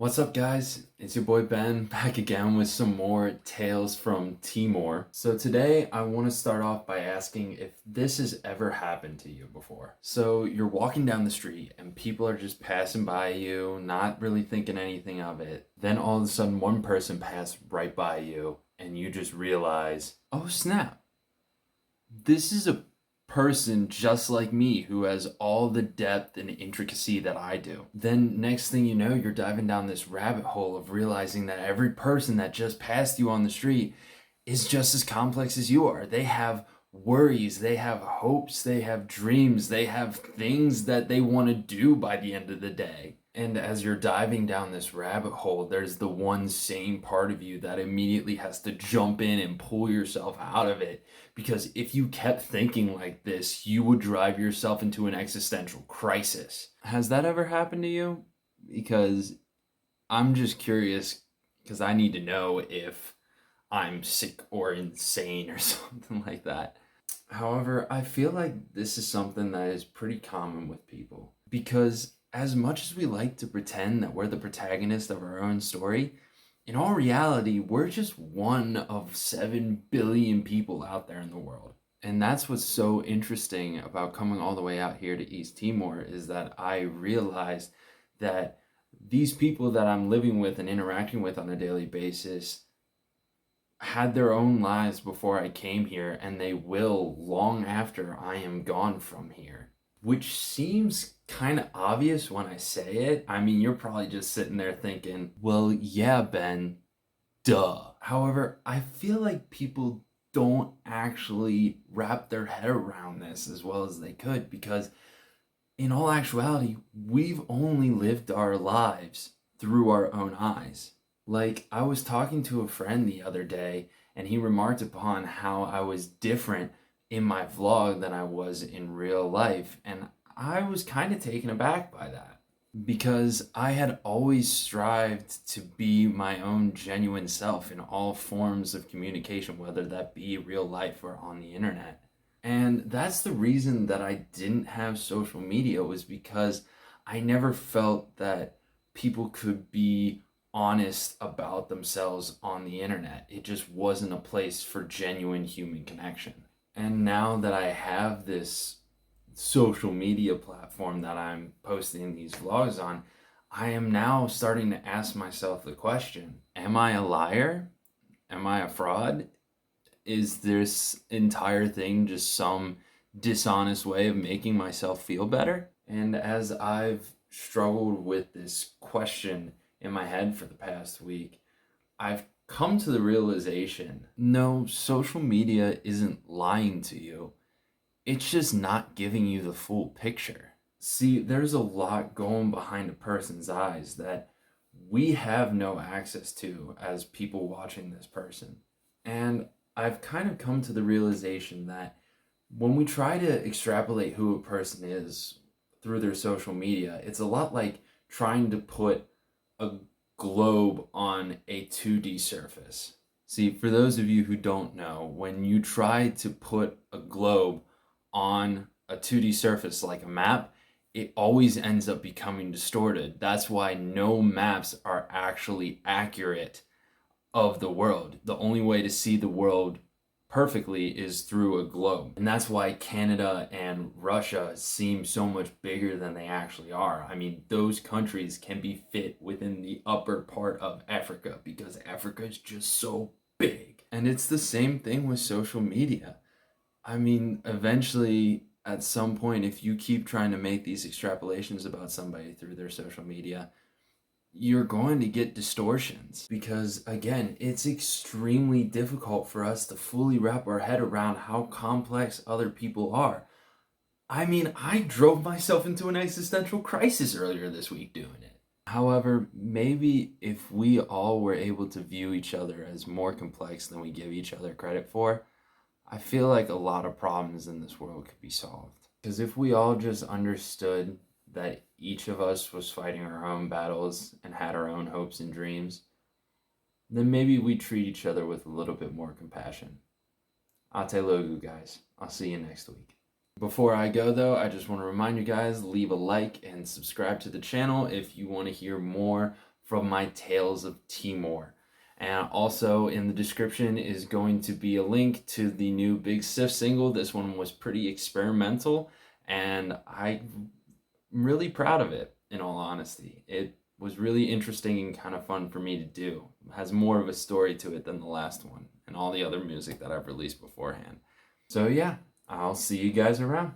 What's up, guys? It's your boy Ben back again with some more tales from Timor. So today I want to start off by asking if this has ever happened to you before. So you're walking down the street and people are just passing by you, not really thinking anything of it. Then all of a sudden one person passed right by you and you just realize, oh snap, this is a person just like me who has all the depth and intricacy that I do. Then next thing you know, you're diving down this rabbit hole of realizing that every person that just passed you on the street is just as complex as you are. They have worries, they have hopes, they have dreams, they have things that they want to do by the end of the day. And as you're diving down this rabbit hole, there's the one sane part of you that immediately has to jump in and pull yourself out of it. Because if you kept thinking like this, you would drive yourself into an existential crisis. Has that ever happened to you? Because I'm just curious, because I need to know if I'm sick or insane or something like that. However, I feel like this is something that is pretty common with people. Because as much as we like to pretend that we're the protagonist of our own story, in all reality, we're just one of 7 billion people out there in the world. And that's what's so interesting about coming all the way out here to East Timor is that I realized that these people that I'm living with and interacting with on a daily basis had their own lives before I came here, and they will long after I am gone from here. Which seems kind of obvious when I say it. I mean, you're probably just sitting there thinking, well, yeah, Ben, duh. However, I feel like people don't actually wrap their head around this as well as they could, because in all actuality, we've only lived our lives through our own eyes. Like, I was talking to a friend the other day, and he remarked upon how I was different in my vlog than I was in real life. And I was kind of taken aback by that because I had always strived to be my own genuine self in all forms of communication, whether that be real life or on the internet. And that's the reason that I didn't have social media, was because I never felt that people could be honest about themselves on the internet. It just wasn't a place for genuine human connection. And now that I have this social media platform that I'm posting these vlogs on, I am now starting to ask myself the question, am I a liar? Am I a fraud? Is this entire thing just some dishonest way of making myself feel better? And as I've struggled with this question in my head for the past week, I've come to the realization, no, social media isn't lying to you. It's just not giving you the full picture. See, there's a lot going behind a person's eyes that we have no access to as people watching this person. And I've kind of come to the realization that when we try to extrapolate who a person is through their social media, it's a lot like trying to put a globe on a 2D surface. See, for those of you who don't know, when you try to put a globe on a 2D surface like a map, it always ends up becoming distorted. That's why no maps are actually accurate of the world. The only way to see the world perfectly is through a globe. And that's why Canada and Russia seem so much bigger than they actually are. I mean, those countries can be fit within the upper part of Africa because Africa is just so big. And it's the same thing with social media. I mean, eventually, at some point, if you keep trying to make these extrapolations about somebody through their social media, you're going to get distortions because, again, it's extremely difficult for us to fully wrap our head around how complex other people are. I mean, I drove myself into an existential crisis earlier this week doing it. However, maybe if we all were able to view each other as more complex than we give each other credit for, I feel like a lot of problems in this world could be solved. Because if we all just understood that each of us was fighting our own battles and had our own hopes and dreams, then maybe we treat each other with a little bit more compassion. Ate logu, guys. I'll see you next week. Before I go, though, I just want to remind you guys, leave a like and subscribe to the channel if you want to hear more from my Tales of Timor. And also in the description is going to be a link to the new Big Sif single. This one was pretty experimental, and I'm really proud of it, in all honesty. It was really interesting and kind of fun for me to do. It has more of a story to it than the last one and all the other music that I've released beforehand. So yeah, I'll see you guys around.